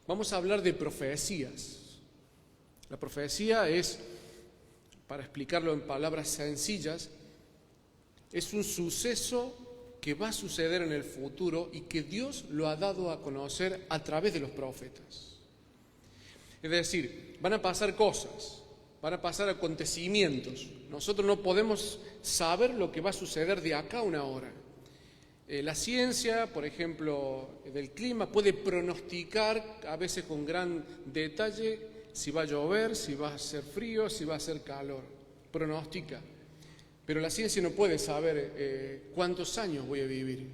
Vamos a hablar de profecías. La profecía es, para explicarlo en palabras sencillas, es un suceso que va a suceder en el futuro y que Dios lo ha dado a conocer a través de los profetas. Es decir, van a pasar cosas, van a pasar acontecimientos. Nosotros no podemos saber lo que va a suceder de acá a una hora. La ciencia, por ejemplo, del clima, puede pronosticar a veces con gran detalle si va a llover, si va a ser frío, si va a ser calor. Pronostica. Pero la ciencia no puede saber cuántos años voy a vivir,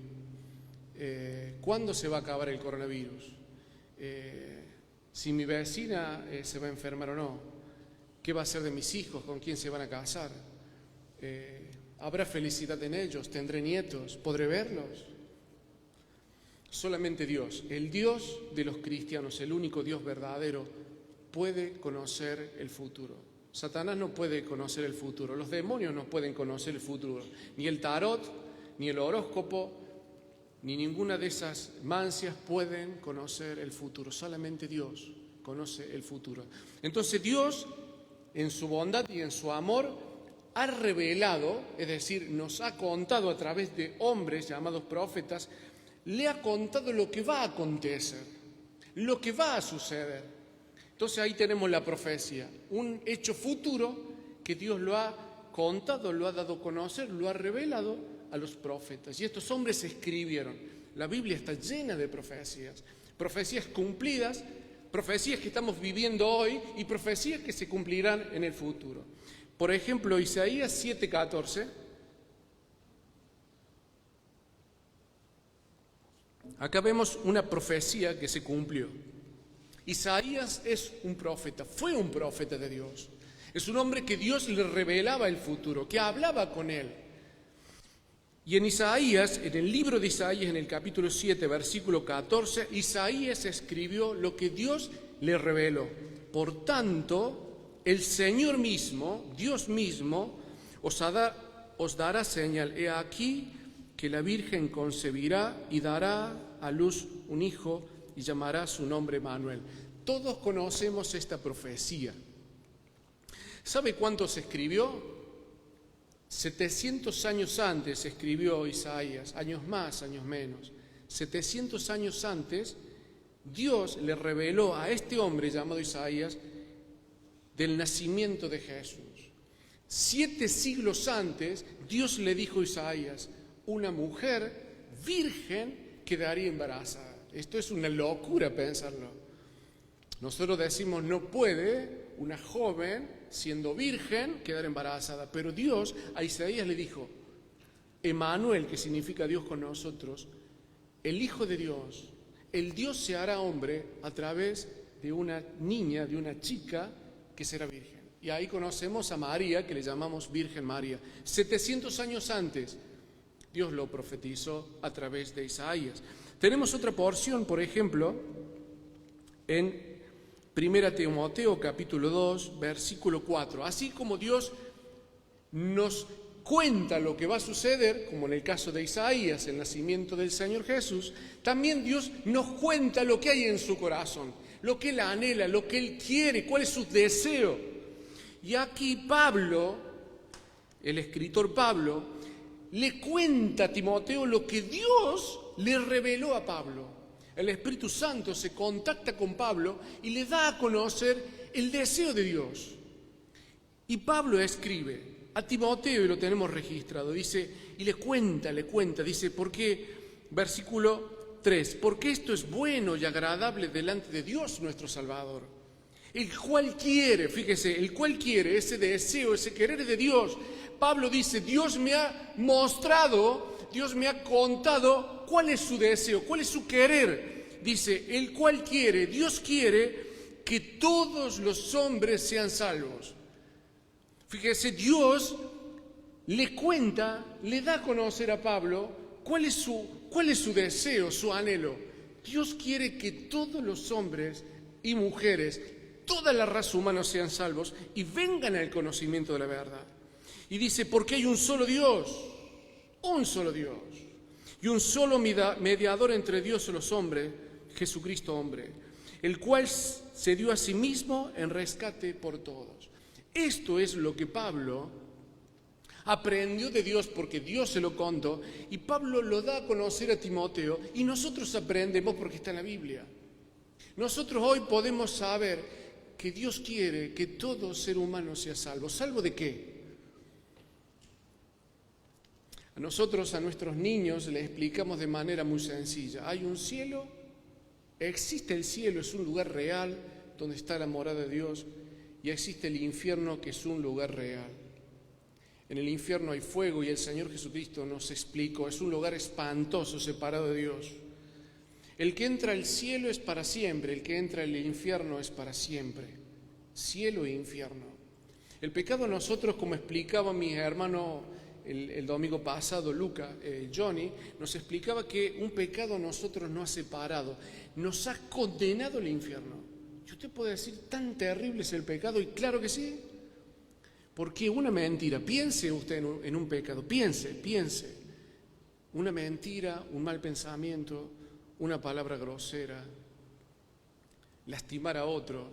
cuándo se va a acabar el coronavirus, si mi vecina se va a enfermar o no, qué va a ser de mis hijos, con quién se van a casar. ¿Habrá felicidad en ellos? ¿Tendré nietos? ¿Podré verlos? Solamente Dios, el Dios de los cristianos, el único Dios verdadero, puede conocer el futuro. Satanás no puede conocer el futuro, los demonios no pueden conocer el futuro, ni el tarot, ni el horóscopo, ni ninguna de esas mancias pueden conocer el futuro. Solamente Dios conoce el futuro. Entonces Dios, en su bondad y en su amor, ha revelado, es decir, nos ha contado a través de hombres llamados profetas, le ha contado lo que va a acontecer, lo que va a suceder. Entonces ahí tenemos la profecía, un hecho futuro que Dios lo ha contado, lo ha dado a conocer, lo ha revelado a los profetas. Y estos hombres escribieron. La Biblia está llena de profecías, profecías cumplidas, profecías que estamos viviendo hoy y profecías que se cumplirán en el futuro. Por ejemplo, Isaías 7:14, acá vemos una profecía que se cumplió. Isaías es un profeta, fue un profeta de Dios. Es un hombre que Dios le revelaba el futuro, que hablaba con él. Y en Isaías, en el libro de Isaías, en el capítulo 7, versículo 14, Isaías escribió lo que Dios le reveló. Por tanto, el Señor mismo, Dios mismo, os dará señal. He aquí que la Virgen concebirá y dará a luz un hijo y llamará su nombre Manuel. Todos conocemos esta profecía. ¿Sabe cuánto se escribió? 700 años antes escribió Isaías, años más, años menos. 700 años antes, Dios le reveló a este hombre llamado Isaías del nacimiento de Jesús. 7 siglos antes, Dios le dijo a Isaías, una mujer virgen quedaría embarazada. Esto es una locura pensarlo. Nosotros decimos, no puede una joven, siendo virgen, quedar embarazada. Pero Dios a Isaías le dijo, Emmanuel, que significa Dios con nosotros, el Hijo de Dios, el Dios se hará hombre a través de una niña, de una chica, que será virgen. Y ahí conocemos a María, que le llamamos Virgen María. 700 años antes, Dios lo profetizó a través de Isaías. Tenemos otra porción, por ejemplo, en 1 Timoteo capítulo 2, versículo 4. Así como Dios nos cuenta lo que va a suceder, como en el caso de Isaías, el nacimiento del Señor Jesús, también Dios nos cuenta lo que hay en su corazón, lo que Él anhela, lo que Él quiere, cuál es su deseo. Y aquí Pablo, el escritor Pablo, le cuenta a Timoteo lo que Dios le reveló a Pablo. El Espíritu Santo se contacta con Pablo y le da a conocer el deseo de Dios. Y Pablo escribe a Timoteo, y lo tenemos registrado, dice, y le cuenta, dice, porque, versículo 3, porque esto es bueno y agradable delante de Dios nuestro Salvador, el cual quiere, fíjese, el cual quiere, ese deseo, ese querer de Dios. Pablo dice, Dios me ha mostrado, Dios me ha contado cuál es su deseo, cuál es su querer. Dice, el cual quiere, Dios quiere que todos los hombres sean salvos. Fíjese, Dios le cuenta, le da a conocer a Pablo cuál es su deseo, su anhelo. Dios quiere que todos los hombres y mujeres, toda la raza humana sean salvos y vengan al conocimiento de la verdad. Y dice, porque hay un solo Dios, y un solo mediador entre Dios y los hombres, Jesucristo hombre, el cual se dio a sí mismo en rescate por todos. Esto es lo que Pablo aprendió de Dios porque Dios se lo contó y Pablo lo da a conocer a Timoteo y nosotros aprendemos porque está en la Biblia. Nosotros hoy podemos saber que Dios quiere que todo ser humano sea salvo. ¿Salvo de qué? A nosotros, a nuestros niños, les explicamos de manera muy sencilla. Hay un cielo, existe el cielo, es un lugar real donde está la morada de Dios, y existe el infierno, que es un lugar real. En el infierno hay fuego y el Señor Jesucristo nos explicó, es un lugar espantoso separado de Dios. El que entra al cielo es para siempre, el que entra al infierno es para siempre. Cielo e infierno. El pecado nosotros, como explicaba mi hermano el domingo pasado, Johnny, nos explicaba que un pecado nosotros nos ha separado, nos ha condenado al infierno. Y usted puede decir, ¿tan terrible es el pecado? Y claro que sí. Porque una mentira, piense usted en un pecado, piense. Una mentira, un mal pensamiento, una palabra grosera, lastimar a otros.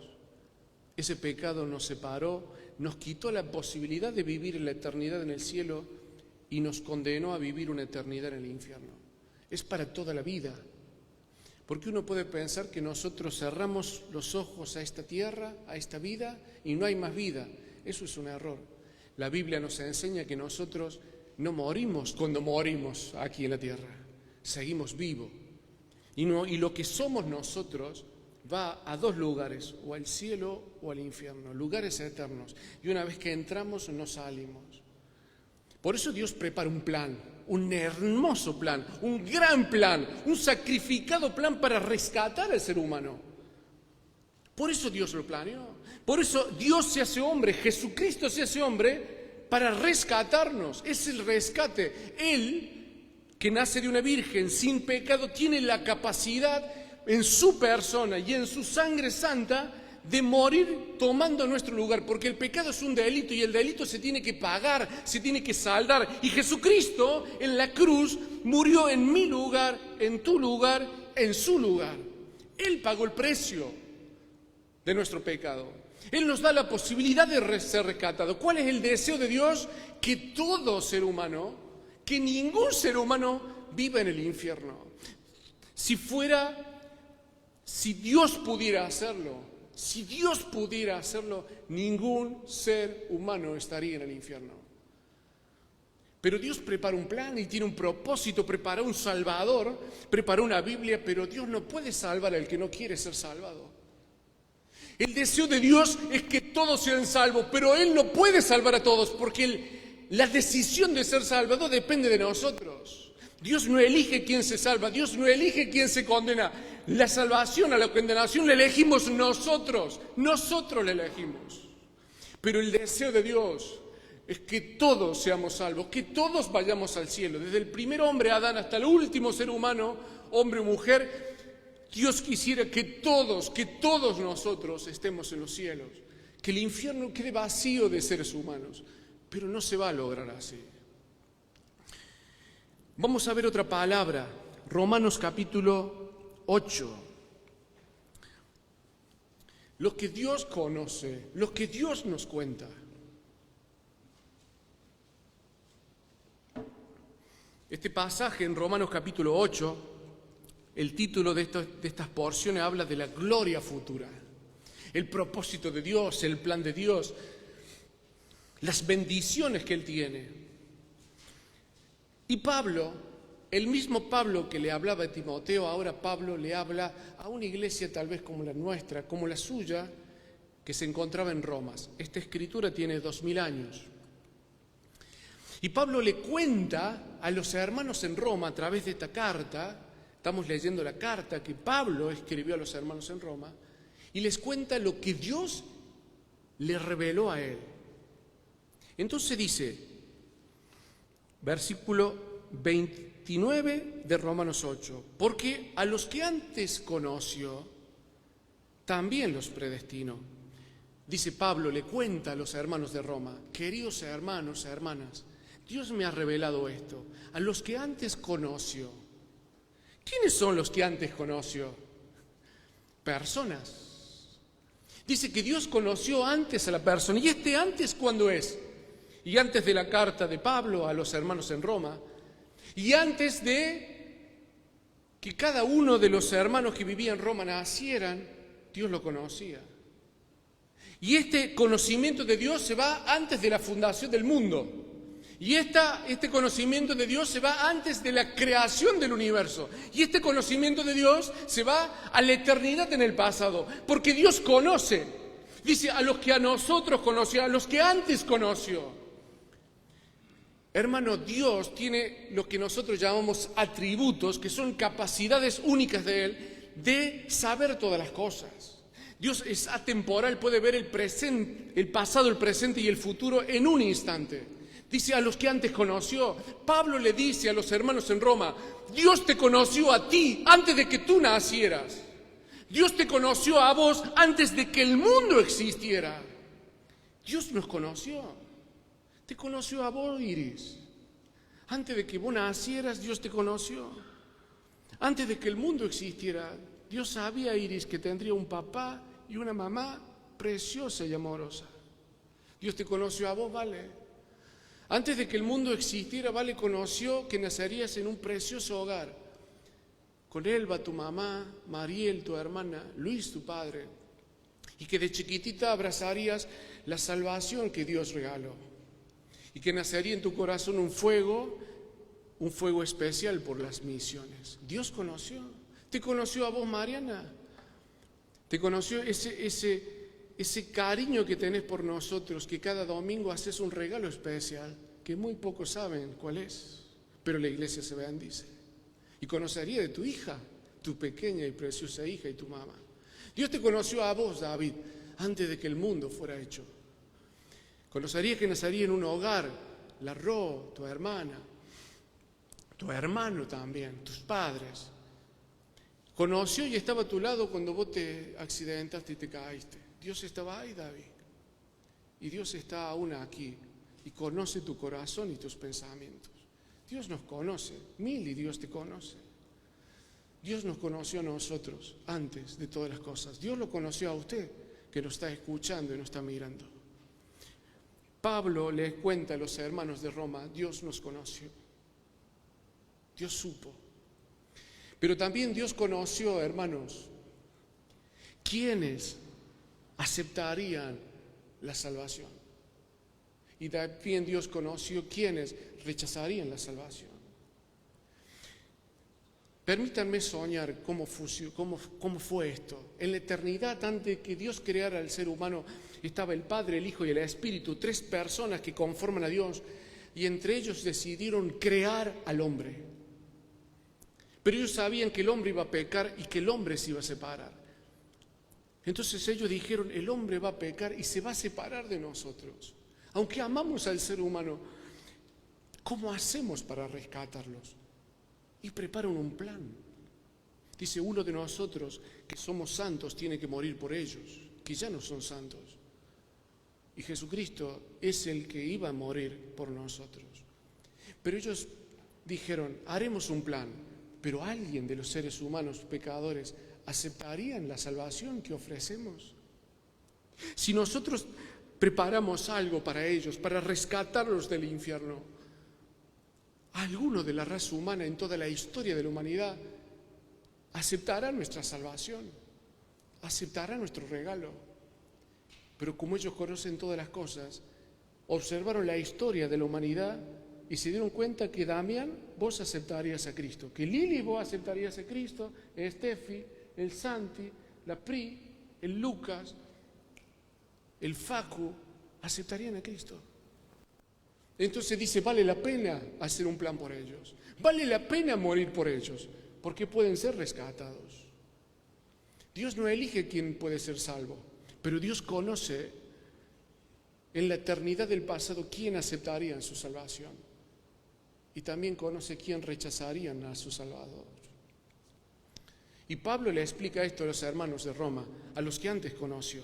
Ese pecado nos separó, nos quitó la posibilidad de vivir en la eternidad en el cielo y nos condenó a vivir una eternidad en el infierno. Es para toda la vida. Porque uno puede pensar que nosotros cerramos los ojos a esta tierra, a esta vida, y no hay más vida. Eso es un error. La Biblia nos enseña que nosotros no morimos cuando morimos aquí en la tierra. Seguimos vivos. Y lo que somos nosotros va a dos lugares, o al cielo o al infierno, lugares eternos. Y una vez que entramos, no salimos. Por eso Dios prepara un plan, un hermoso plan, un gran plan, un sacrificado plan para rescatar al ser humano. Por eso Dios lo planeó. Por eso Dios se hace hombre, Jesucristo se hace hombre para rescatarnos. Es el rescate. Él, que nace de una virgen sin pecado, tiene la capacidad en su persona y en su sangre santa de morir tomando nuestro lugar, porque el pecado es un delito y el delito se tiene que pagar, se tiene que saldar, y Jesucristo en la cruz murió en mi lugar, en tu lugar, en su lugar. Él pagó el precio de nuestro pecado. Él nos da la posibilidad de ser rescatado. ¿Cuál es el deseo de Dios? Que todo ser humano, que ningún ser humano viva en el infierno. Si Dios pudiera hacerlo, ningún ser humano estaría en el infierno. Pero Dios prepara un plan y tiene un propósito, prepara un Salvador, prepara una Biblia, pero Dios no puede salvar al que no quiere ser salvado. El deseo de Dios es que todos sean salvos, pero Él no puede salvar a todos porque la decisión de ser salvado depende de nosotros. Dios no elige quién se salva, Dios no elige quién se condena. La salvación a la condenación la elegimos nosotros la elegimos. Pero el deseo de Dios es que todos seamos salvos, que todos vayamos al cielo. Desde el primer hombre Adán hasta el último ser humano, hombre o mujer, Dios quisiera que todos nosotros estemos en los cielos, que el infierno quede vacío de seres humanos, pero no se va a lograr así. Vamos a ver otra palabra, Romanos capítulo 8. Lo que Dios conoce, lo que Dios nos cuenta. Este pasaje en Romanos capítulo 8, el título de estas porciones habla de la gloria futura, el propósito de Dios, el plan de Dios, las bendiciones que Él tiene. Y Pablo, el mismo Pablo que le hablaba a Timoteo, ahora Pablo le habla a una iglesia tal vez como la nuestra, como la suya, que se encontraba en Roma. Esta escritura tiene 2000 años. Y Pablo le cuenta a los hermanos en Roma a través de esta carta. Estamos leyendo la carta que Pablo escribió a los hermanos en Roma y les cuenta lo que Dios le reveló a él. Entonces dice, versículo 29 de Romanos 8, porque a los que antes conoció, también los predestinó. Dice Pablo, le cuenta a los hermanos de Roma, queridos hermanos, hermanas, Dios me ha revelado esto, a los que antes conoció. ¿Quiénes son los que antes conoció? personas. Dice que Dios conoció antes a la persona. ¿Y este antes cuándo es? Y antes de la carta de Pablo a los hermanos en Roma. Y antes de que cada uno de los hermanos que vivían en Roma nacieran, Dios lo conocía. Y este conocimiento de Dios se va antes de la fundación del mundo. Y este conocimiento de Dios se va antes de la creación del universo. Y este conocimiento de Dios se va a la eternidad en el pasado. Porque Dios conoce. Dice, a los que a nosotros conoció, a los que antes conoció. Hermano, Dios tiene lo que nosotros llamamos atributos, que son capacidades únicas de Él, de saber todas las cosas. Dios es atemporal, puede ver el presente, el pasado, el presente y el futuro en un instante. Dice a los que antes conoció. Pablo le dice a los hermanos en Roma, Dios te conoció a ti antes de que tú nacieras. Dios te conoció a vos antes de que el mundo existiera. Dios nos conoció. Te conoció a vos, Iris. Antes de que vos nacieras, Dios te conoció. Antes de que el mundo existiera, Dios sabía, Iris, que tendría un papá y una mamá preciosa y amorosa. Dios te conoció a vos, ¿vale? Antes de que el mundo existiera, Vale conoció que nacerías en un precioso hogar. Con Elba, tu mamá, Mariel, tu hermana, Luis, tu padre. Y que de chiquitita abrazarías la salvación que Dios regaló. Y que nacería en tu corazón un fuego especial por las misiones. Dios conoció. Te conoció a vos, Mariana. Te conoció ese cariño que tenés por nosotros, que cada domingo haces un regalo especial, que muy pocos saben cuál es, pero la iglesia se bendice. Y conocería de tu hija, tu pequeña y preciosa hija y tu mamá. Dios te conoció a vos, David, antes de que el mundo fuera hecho. Conocería que nacería en un hogar, la Ro, tu hermana, tu hermano también, tus padres. Conoció y estaba a tu lado cuando vos te accidentaste y te caíste. Dios estaba ahí, David. Y Dios está aún aquí. Y conoce tu corazón y tus pensamientos. Dios nos conoce. Mili, Dios te conoce. Dios nos conoció a nosotros antes de todas las cosas. Dios lo conoció a usted, que nos está escuchando y nos está mirando. Pablo les cuenta a los hermanos de Roma, Dios nos conoció. Dios supo. Pero también Dios conoció, hermanos, quienes aceptarían la salvación. Y también Dios conoció quienes rechazarían la salvación. Permítanme soñar cómo fue esto. En la eternidad, antes de que Dios creara al ser humano, estaba el Padre, el Hijo y el Espíritu, 3 personas que conforman a Dios, y entre ellos decidieron crear al hombre. Pero ellos sabían que el hombre iba a pecar y que el hombre se iba a separar. Entonces ellos dijeron, el hombre va a pecar y se va a separar de nosotros. Aunque amamos al ser humano, ¿cómo hacemos para rescatarlos? Y preparan un plan. Dice, uno de nosotros que somos santos tiene que morir por ellos, que ya no son santos. Y Jesucristo es el que iba a morir por nosotros. Pero ellos dijeron, haremos un plan, pero alguien de los seres humanos pecadores ¿aceptarían la salvación que ofrecemos? Si nosotros preparamos algo para ellos, para rescatarlos del infierno, ¿alguno de la raza humana en toda la historia de la humanidad aceptará nuestra salvación? ¿Aceptará nuestro regalo? Pero como ellos conocen todas las cosas, observaron la historia de la humanidad y se dieron cuenta que Damián, vos aceptarías a Cristo, que Lili, vos aceptarías a Cristo, Estefi, el Santi, la Pri, el Lucas, el Facu, aceptarían a Cristo. Entonces dice, vale la pena hacer un plan por ellos, vale la pena morir por ellos, porque pueden ser rescatados. Dios no elige quién puede ser salvo, pero Dios conoce en la eternidad del pasado quién aceptaría su salvación y también conoce quién rechazarían a su Salvador. Y Pablo le explica esto a los hermanos de Roma, a los que antes conoció.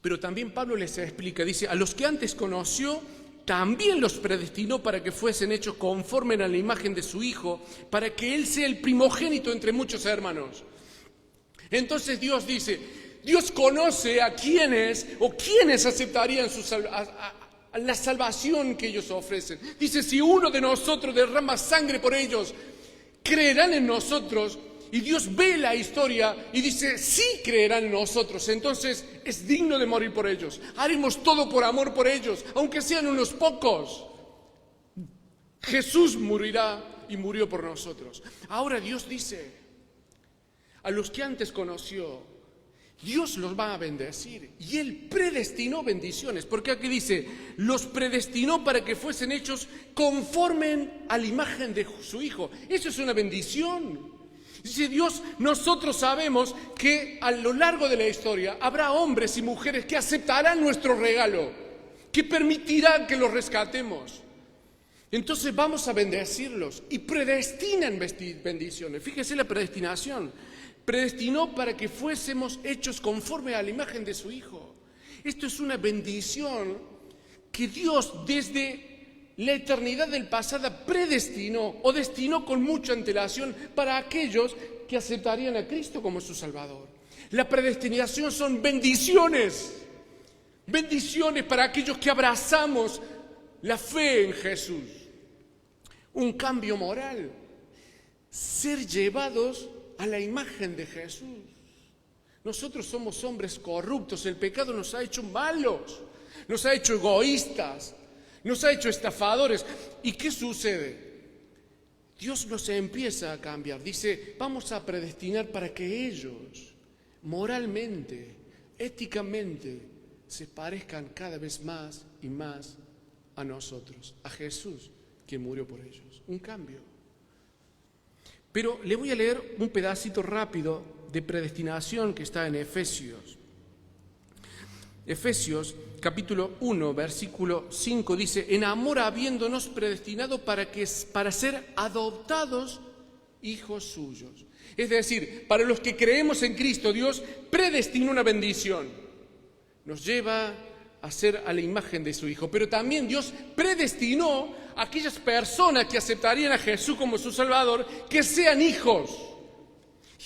Pero también Pablo les explica, dice, a los que antes conoció, también los predestinó para que fuesen hechos conforme a la imagen de su Hijo, para que Él sea el primogénito entre muchos hermanos. Entonces Dios dice, Dios conoce a quienes aceptarían la salvación que ellos ofrecen. Dice, si uno de nosotros derrama sangre por ellos, creerán en nosotros. Y Dios ve la historia y dice, sí creerán en nosotros, entonces es digno de morir por ellos. Haremos todo por amor por ellos, aunque sean unos pocos. Jesús morirá y murió por nosotros. Ahora Dios dice, a los que antes conoció, Dios los va a bendecir. Y Él predestinó bendiciones, porque aquí dice, los predestinó para que fuesen hechos conforme a la imagen de su Hijo. Eso es una bendición. Dice Dios, nosotros sabemos que a lo largo de la historia habrá hombres y mujeres que aceptarán nuestro regalo, que permitirán que los rescatemos. Entonces vamos a bendecirlos y predestinan bendiciones. Fíjese la predestinación. Predestinó para que fuésemos hechos conforme a la imagen de su Hijo. Esto es una bendición que Dios desde la eternidad del pasado predestinó o destinó con mucha antelación para aquellos que aceptarían a Cristo como su Salvador. La predestinación son bendiciones, bendiciones para aquellos que abrazamos la fe en Jesús. Un cambio moral, ser llevados a la imagen de Jesús. Nosotros somos hombres corruptos, el pecado nos ha hecho malos, nos ha hecho egoístas, nos ha hecho estafadores. ¿Y qué sucede? Dios nos empieza a cambiar. Dice, vamos a predestinar para que ellos, moralmente, éticamente, se parezcan cada vez más y más a nosotros, a Jesús, quien murió por ellos. Un cambio. Pero le voy a leer un pedacito rápido de predestinación que está en Efesios. Efesios capítulo 1, versículo 5 dice, en amor habiéndonos predestinado para ser adoptados hijos suyos. Es decir, para los que creemos en Cristo, Dios predestinó una bendición. Nos lleva a ser a la imagen de su Hijo. Pero también Dios predestinó a aquellas personas que aceptarían a Jesús como su Salvador, que sean hijos.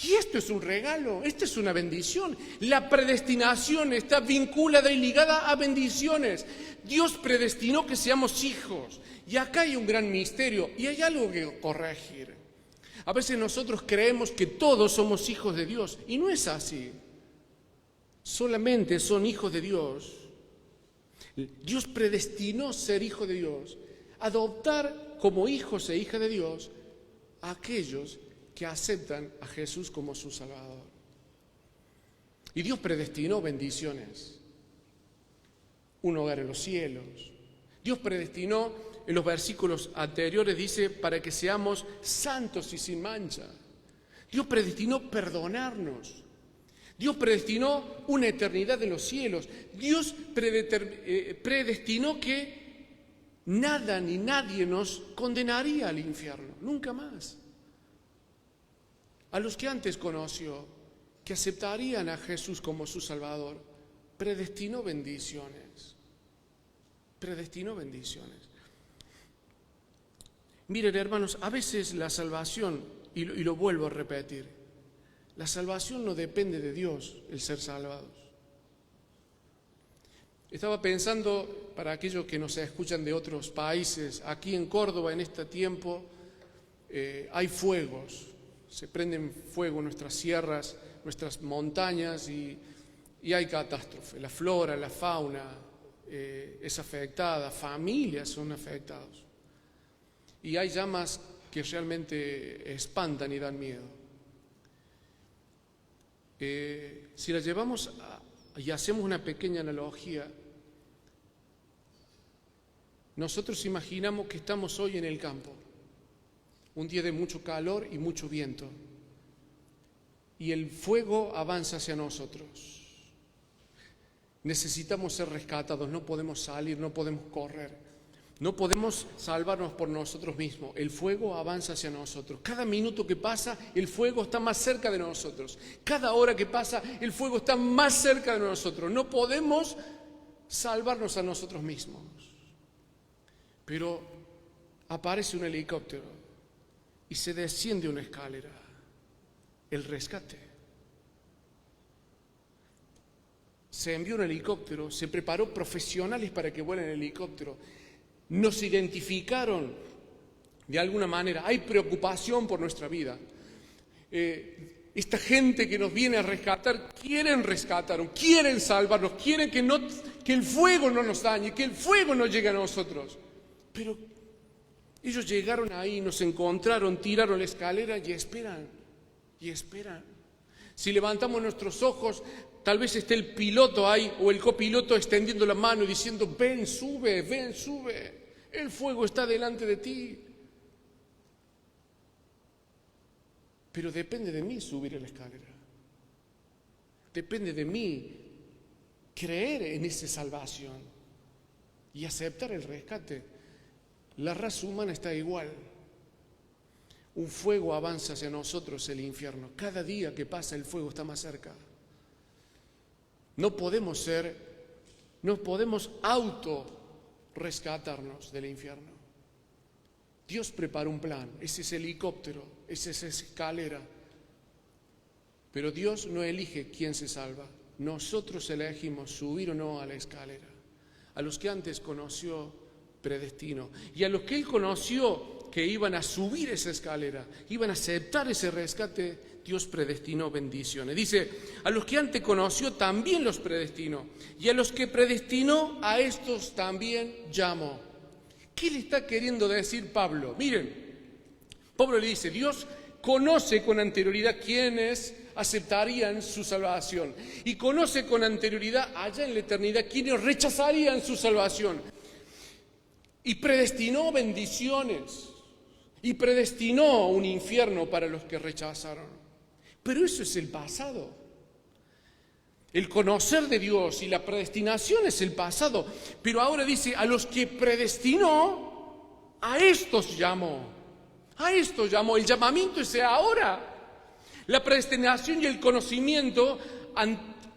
Y esto es un regalo, esto es una bendición. La predestinación está vinculada y ligada a bendiciones. Dios predestinó que seamos hijos. Y acá hay un gran misterio y hay algo que corregir. A veces nosotros creemos que todos somos hijos de Dios y no es así. Solamente son hijos de Dios. Dios predestinó ser hijo de Dios, adoptar como hijos e hijas de Dios a aquellos que aceptan a Jesús como su Salvador. Y Dios predestinó bendiciones. Un hogar en los cielos. Dios predestinó, en los versículos anteriores dice, para que seamos santos y sin mancha. Dios predestinó perdonarnos. Dios predestinó una eternidad en los cielos. Dios predestinó que nada ni nadie nos condenaría al infierno. Nunca más. A los que antes conoció, que aceptarían a Jesús como su Salvador, predestinó bendiciones. Predestinó bendiciones. Miren, hermanos, a veces la salvación, y lo vuelvo a repetir, la salvación no depende de Dios, el ser salvados. Estaba pensando, para aquellos que nos escuchan de otros países, aquí en Córdoba en este tiempo hay fuegos. Se prenden fuego nuestras sierras, nuestras montañas y hay catástrofe. La flora, la fauna es afectada, familias son afectadas. Y hay llamas que realmente espantan y dan miedo. Si la llevamos y hacemos una pequeña analogía, nosotros imaginamos que estamos hoy en el campo. Un día de mucho calor y mucho viento. Y el fuego avanza hacia nosotros. Necesitamos ser rescatados, no podemos salir, no podemos correr. No podemos salvarnos por nosotros mismos. El fuego avanza hacia nosotros. Cada minuto que pasa, el fuego está más cerca de nosotros. Cada hora que pasa, el fuego está más cerca de nosotros. No podemos salvarnos a nosotros mismos. Pero aparece un helicóptero y se desciende una escalera. El rescate. Se envió un helicóptero, se preparó profesionales para que vuelen el helicóptero. Nos identificaron de alguna manera. Hay preocupación por nuestra vida. Esta gente que nos viene a rescatar, quieren rescatarnos, quieren salvarnos, quieren que el fuego no nos dañe, que el fuego no llegue a nosotros. Pero ellos llegaron ahí, nos encontraron, tiraron la escalera y esperan, y esperan. Si levantamos nuestros ojos, tal vez esté el piloto ahí o el copiloto extendiendo la mano y diciendo, ven, sube, el fuego está delante de ti. Pero depende de mí subir a la escalera. Depende de mí creer en esa salvación y aceptar el rescate. La raza humana está igual. Un fuego avanza hacia nosotros, el infierno. Cada día que pasa el fuego está más cerca. No podemos auto rescatarnos del infierno. Dios preparó un plan, ese es el helicóptero, esa es esa escalera. Pero Dios no elige quién se salva. Nosotros elegimos subir o no a la escalera. A los que antes conoció, predestinó. Y a los que Él conoció que iban a subir esa escalera, iban a aceptar ese rescate, Dios predestinó bendiciones. Dice, a los que antes conoció también los predestinó. Y a los que predestinó, a estos también llamó. ¿Qué le está queriendo decir Pablo? Miren, Pablo le dice, Dios conoce con anterioridad quiénes aceptarían su salvación y conoce con anterioridad allá en la eternidad quiénes rechazarían su salvación y predestinó bendiciones y predestinó un infierno para los que rechazaron. Pero eso es el pasado. El conocer de Dios y la predestinación es el pasado. Pero ahora dice, a los que predestinó, a estos llamó. A estos llamó. El llamamiento es ahora. La predestinación y el conocimiento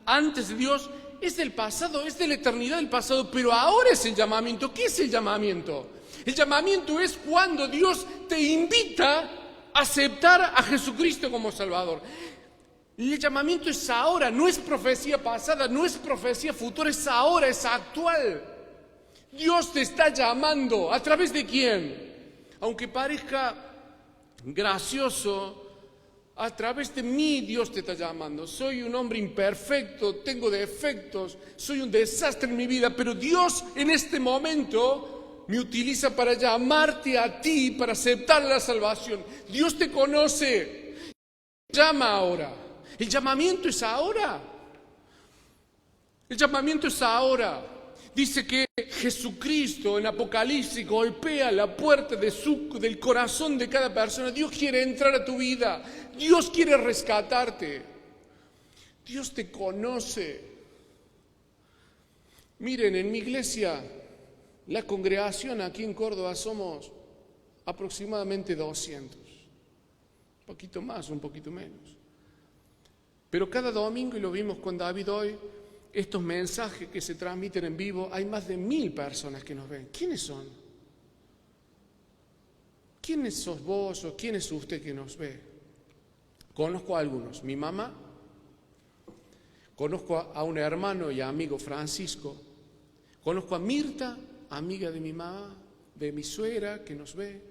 antes de Dios es del pasado, es de la eternidad del pasado. Pero ahora es el llamamiento. ¿Qué es el llamamiento? El llamamiento es cuando Dios te invita a aceptar a Jesucristo como Salvador. El llamamiento es ahora, no es profecía pasada, no es profecía futura, es ahora, es actual. Dios te está llamando. ¿A través de quién? Aunque parezca gracioso, a través de mí Dios te está llamando. Soy un hombre imperfecto, tengo defectos, soy un desastre en mi vida, pero Dios en este momento me utiliza para llamarte a ti, para aceptar la salvación. Dios te conoce, llama ahora. El llamamiento es ahora. El llamamiento es ahora. Dice que Jesucristo en Apocalipsis golpea la puerta del corazón de cada persona. Dios quiere entrar a tu vida. Dios quiere rescatarte. Dios te conoce. Miren, en mi iglesia, la congregación aquí en Córdoba somos aproximadamente 200. Un poquito más, un poquito menos. Pero cada domingo, y lo vimos con David hoy, estos mensajes que se transmiten en vivo, hay más de 1000 personas que nos ven. ¿Quiénes son? ¿Quiénes sos vos o quién es usted que nos ve? Conozco a algunos. Mi mamá, conozco a un hermano y amigo Francisco, conozco a Mirta, amiga de mi mamá, de mi suegra que nos ve,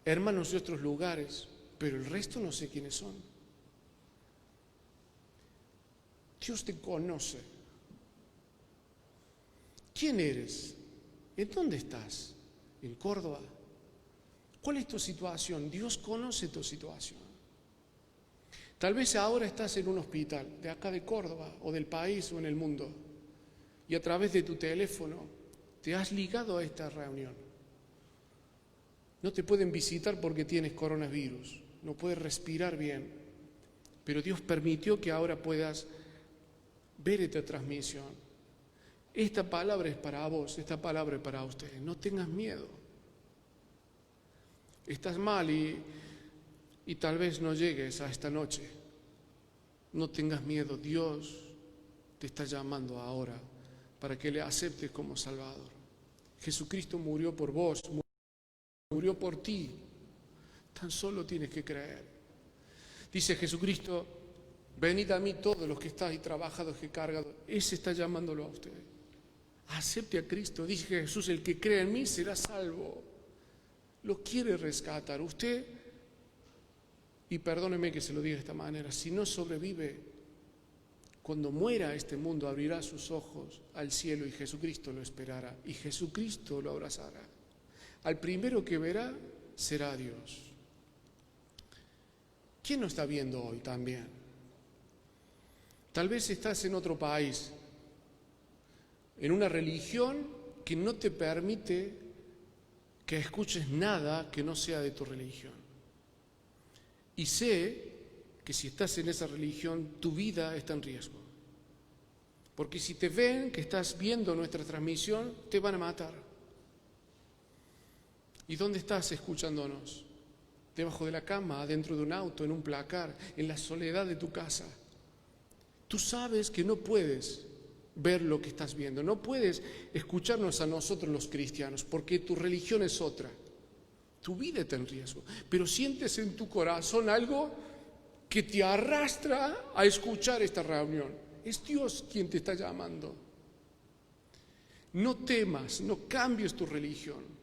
hermanos de otros lugares, pero el resto no sé quiénes son. Dios te conoce. ¿Quién eres? ¿En dónde estás? ¿En Córdoba? ¿Cuál es tu situación? Dios conoce tu situación. Tal vez ahora estás en un hospital de acá de Córdoba o del país o en el mundo y a través de tu teléfono te has ligado a esta reunión. No te pueden visitar porque tienes coronavirus, no puedes respirar bien, pero Dios permitió que ahora puedas ver esta transmisión. Esta palabra es para vos, esta palabra es para ustedes. No tengas miedo. Estás mal y tal vez no llegues a esta noche. No tengas miedo. Dios te está llamando ahora para que le aceptes como Salvador. Jesucristo murió por vos, murió por ti. Tan solo tienes que creer. Dice Jesucristo, venid a mí todos los que estáis trabajados y cargados. Ese está llamándolo a usted. Acepte a Cristo. Dice Jesús, el que cree en mí será salvo. Lo quiere rescatar. Usted, y perdóneme que se lo diga de esta manera, si no sobrevive, cuando muera este mundo abrirá sus ojos al cielo y Jesucristo lo esperará. Y Jesucristo lo abrazará. Al primero que verá será Dios. ¿Quién nos está viendo hoy también? Tal vez estás en otro país, en una religión que no te permite que escuches nada que no sea de tu religión. Y sé que si estás en esa religión, tu vida está en riesgo. Porque si te ven que estás viendo nuestra transmisión, te van a matar. ¿Y dónde estás escuchándonos? Debajo de la cama, adentro de un auto, en un placar, en la soledad de tu casa. Tú sabes que no puedes ver lo que estás viendo, no puedes escucharnos a nosotros los cristianos, porque tu religión es otra. Tu vida está en riesgo, pero sientes en tu corazón algo que te arrastra a escuchar esta reunión. Es Dios quien te está llamando. No temas, no cambies tu religión.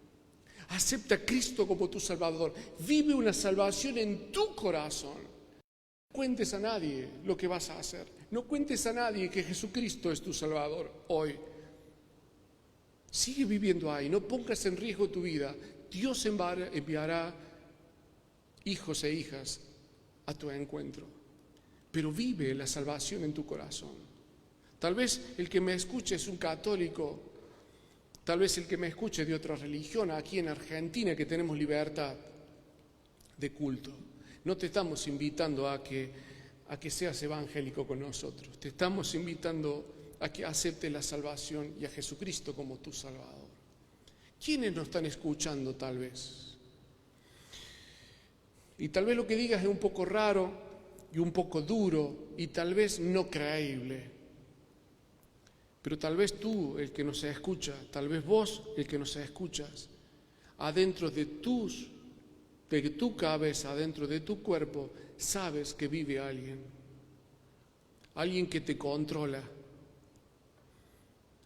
Acepta a Cristo como tu Salvador. Vive una salvación en tu corazón. No cuentes a nadie lo que vas a hacer. No cuentes a nadie que Jesucristo es tu Salvador hoy. Sigue viviendo ahí. No pongas en riesgo tu vida. Dios enviará hijos e hijas a tu encuentro. Pero vive la salvación en tu corazón. Tal vez el que me escuche es un católico. Tal vez el que me escuche de otra religión, aquí en Argentina, que tenemos libertad de culto. No te estamos invitando a que seas evangélico con nosotros. Te estamos invitando a que aceptes la salvación y a Jesucristo como tu Salvador. ¿Quiénes nos están escuchando tal vez? Y tal vez lo que digas es un poco raro y un poco duro y tal vez no creíble. Pero tal vez tú, el que nos escucha, tal vez vos, el que nos escuchas, adentro de tu cabeza, adentro de tu cuerpo, sabes que vive alguien que te controla,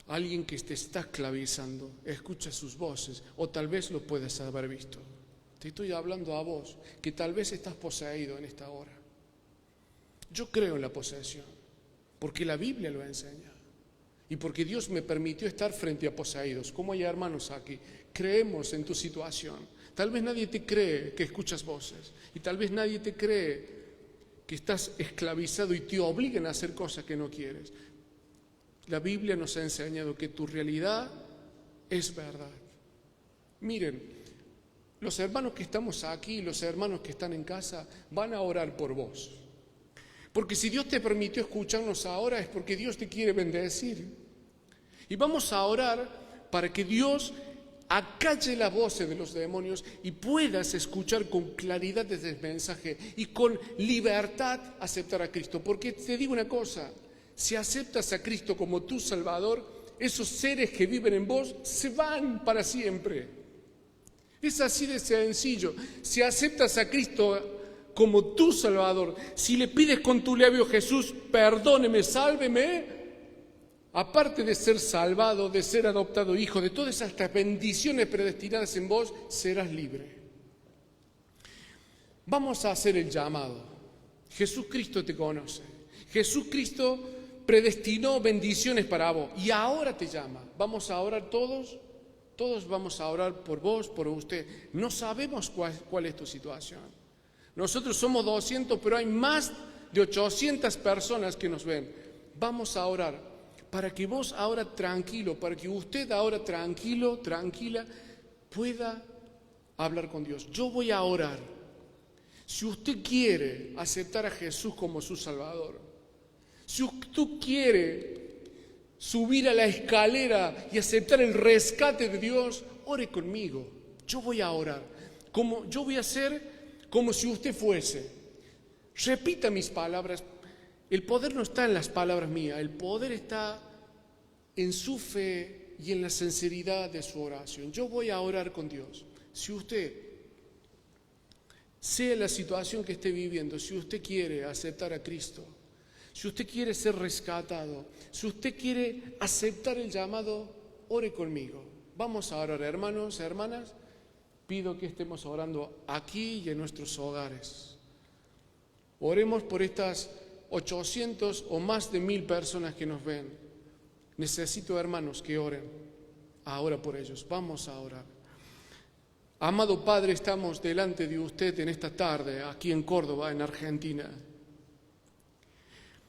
alguien que te está esclavizando. Escucha sus voces, o tal vez lo puedes haber visto. Te estoy hablando a vos, que tal vez estás poseído en esta hora. Yo creo en la posesión, porque la Biblia lo enseña. Y porque Dios me permitió estar frente a poseídos, como hay hermanos aquí, creemos en tu situación. Tal vez nadie te cree que escuchas voces, y tal vez nadie te cree que estás esclavizado y te obligan a hacer cosas que no quieres. La Biblia nos ha enseñado que tu realidad es verdad. Miren, los hermanos que estamos aquí, los hermanos que están en casa, van a orar por vos. Porque si Dios te permitió escucharnos ahora es porque Dios te quiere bendecir. Y vamos a orar para que Dios acalle las voces de los demonios y puedas escuchar con claridad este mensaje y con libertad aceptar a Cristo. Porque te digo una cosa, si aceptas a Cristo como tu Salvador, esos seres que viven en vos se van para siempre. Es así de sencillo. Si aceptas a Cristo como tu Salvador, si le pides con tu labio, Jesús, perdóneme, sálveme, aparte de ser salvado, de ser adoptado hijo, de todas estas bendiciones predestinadas en vos, serás libre. Vamos a hacer el llamado. Jesucristo te conoce. Jesucristo predestinó bendiciones para vos y ahora te llama. Vamos a orar todos. Todos vamos a orar por vos, por usted. No sabemos cuál es tu situación. Nosotros somos 200, pero hay más de 800 personas que nos ven. Vamos a orar para que vos ahora tranquilo, para que usted ahora tranquilo, tranquila, pueda hablar con Dios. Yo voy a orar. Si usted quiere aceptar a Jesús como su Salvador, si usted quiere subir a la escalera y aceptar el rescate de Dios, ore conmigo. Yo voy a orar. Yo voy a hacer como si usted fuese. Repita mis palabras. El poder no está en las palabras mías, el poder está en su fe y en la sinceridad de su oración. Yo voy a orar con Dios. Si usted, sea la situación que esté viviendo, si usted quiere aceptar a Cristo, si usted quiere ser rescatado, si usted quiere aceptar el llamado, ore conmigo. Vamos a orar, hermanos, hermanas. Pido que estemos orando aquí y en nuestros hogares. Oremos por estas 800 o más de 1000 personas que nos ven. Necesito, hermanos, que oren ahora por ellos. Vamos a orar. Amado Padre, estamos delante de usted en esta tarde, aquí en Córdoba, en Argentina.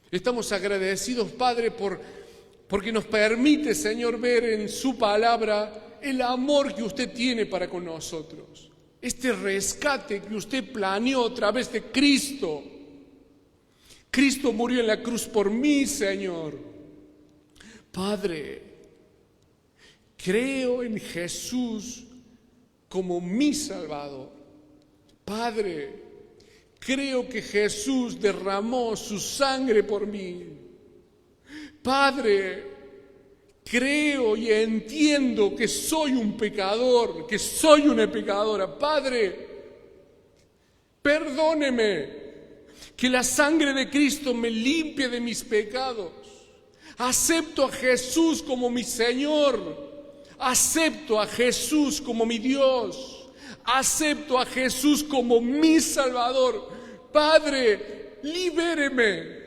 Estamos agradecidos, Padre, porque nos permite, Señor, ver en su palabra el amor que usted tiene para con nosotros. Este rescate que usted planeó a través de Cristo. Cristo murió en la cruz por mí, Señor. Padre, creo en Jesús como mi Salvador. Padre, creo que Jesús derramó su sangre por mí. Padre, creo y entiendo que soy un pecador, que soy una pecadora. Padre, perdóneme, que la sangre de Cristo me limpie de mis pecados. Acepto a Jesús como mi Señor. Acepto a Jesús como mi Dios. Acepto a Jesús como mi Salvador. Padre, libéreme,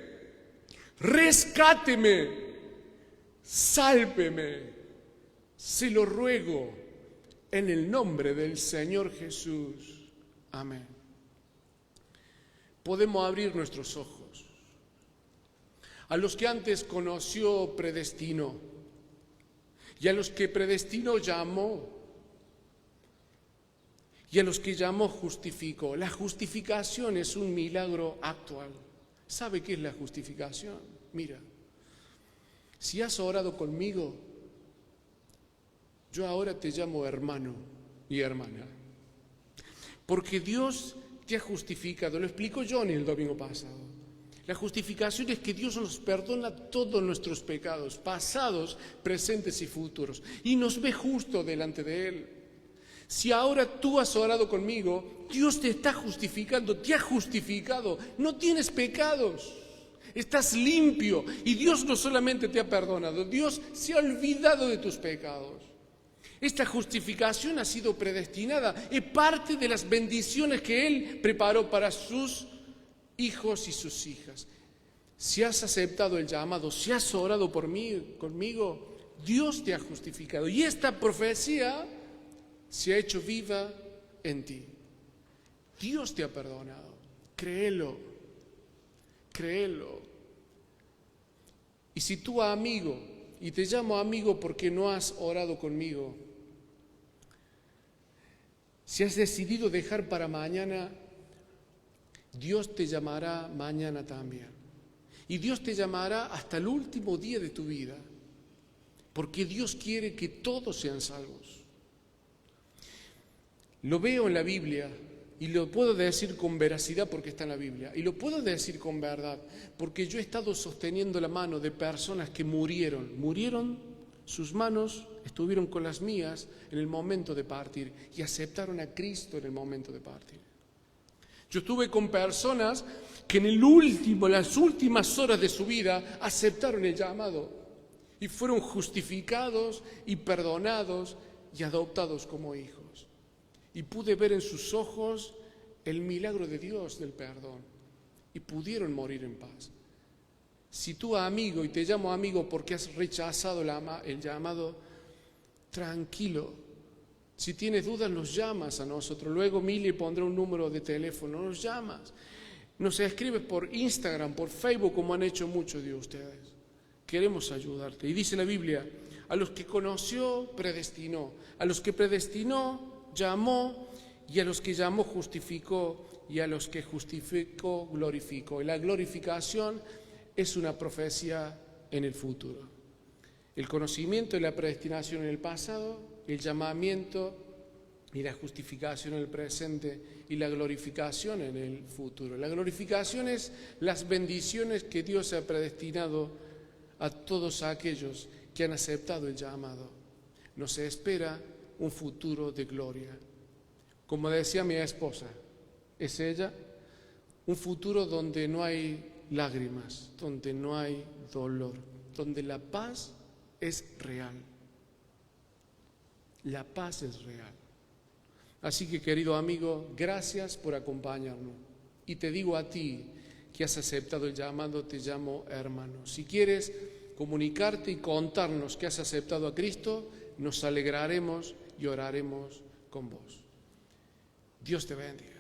rescáteme, sálveme. Se lo ruego en el nombre del Señor Jesús. Amén. Podemos abrir nuestros ojos. A los que antes conoció, predestinó. Y a los que predestinó, llamó. Y a los que llamó, justificó. La justificación es un milagro actual. ¿Sabe qué es la justificación? Mira, si has orado conmigo, yo ahora te llamo hermano y hermana. Porque Dios te ha justificado. Lo explicó Johnny el domingo pasado. La justificación es que Dios nos perdona todos nuestros pecados, pasados, presentes y futuros, y nos ve justo delante de Él. Si ahora tú has orado conmigo, Dios te está justificando, te ha justificado, no tienes pecados, estás limpio, y Dios no solamente te ha perdonado, Dios se ha olvidado de tus pecados. Esta justificación ha sido predestinada, es parte de las bendiciones que Él preparó para sus hijos y sus hijas. Si has aceptado el llamado, si has orado por mí, conmigo, Dios te ha justificado. Y esta profecía se ha hecho viva en ti. Dios te ha perdonado. Créelo. Créelo. Y si tú, amigo, y te llamo amigo porque no has orado conmigo, si has decidido dejar para mañana, Dios te llamará mañana también. Y Dios te llamará hasta el último día de tu vida. Porque Dios quiere que todos sean salvos. Lo veo en la Biblia y lo puedo decir con veracidad porque está en la Biblia. Y lo puedo decir con verdad porque yo he estado sosteniendo la mano de personas que murieron. Murieron, sus manos estuvieron con las mías en el momento de partir y aceptaron a Cristo en el momento de partir. Yo estuve con personas que en las últimas horas de su vida aceptaron el llamado y fueron justificados y perdonados y adoptados como hijos. Y pude ver en sus ojos el milagro de Dios del perdón y pudieron morir en paz. Si tú, amigo, y te llamo amigo porque has rechazado el llamado, tranquilo. Si tienes dudas, nos llamas a nosotros. Luego Mili pondrá un número de teléfono, nos llamas. Nos escribes por Instagram, por Facebook, como han hecho muchos de ustedes. Queremos ayudarte. Y dice la Biblia, a los que conoció, predestinó. A los que predestinó, llamó. Y a los que llamó, justificó. Y a los que justificó, glorificó. Y la glorificación es una profecía en el futuro. El conocimiento y la predestinación en el pasado, el llamamiento y la justificación en el presente y la glorificación en el futuro. La glorificación es las bendiciones que Dios ha predestinado a todos aquellos que han aceptado el llamado. nos espera un futuro de gloria. Como decía mi esposa, es ella, un futuro donde no hay lágrimas, donde no hay dolor, donde la paz es real. La paz es real. Así que, querido amigo, gracias por acompañarnos. Y te digo a ti que has aceptado el llamado, te llamo hermano. Si quieres comunicarte y contarnos que has aceptado a Cristo, nos alegraremos y oraremos con vos. Dios te bendiga.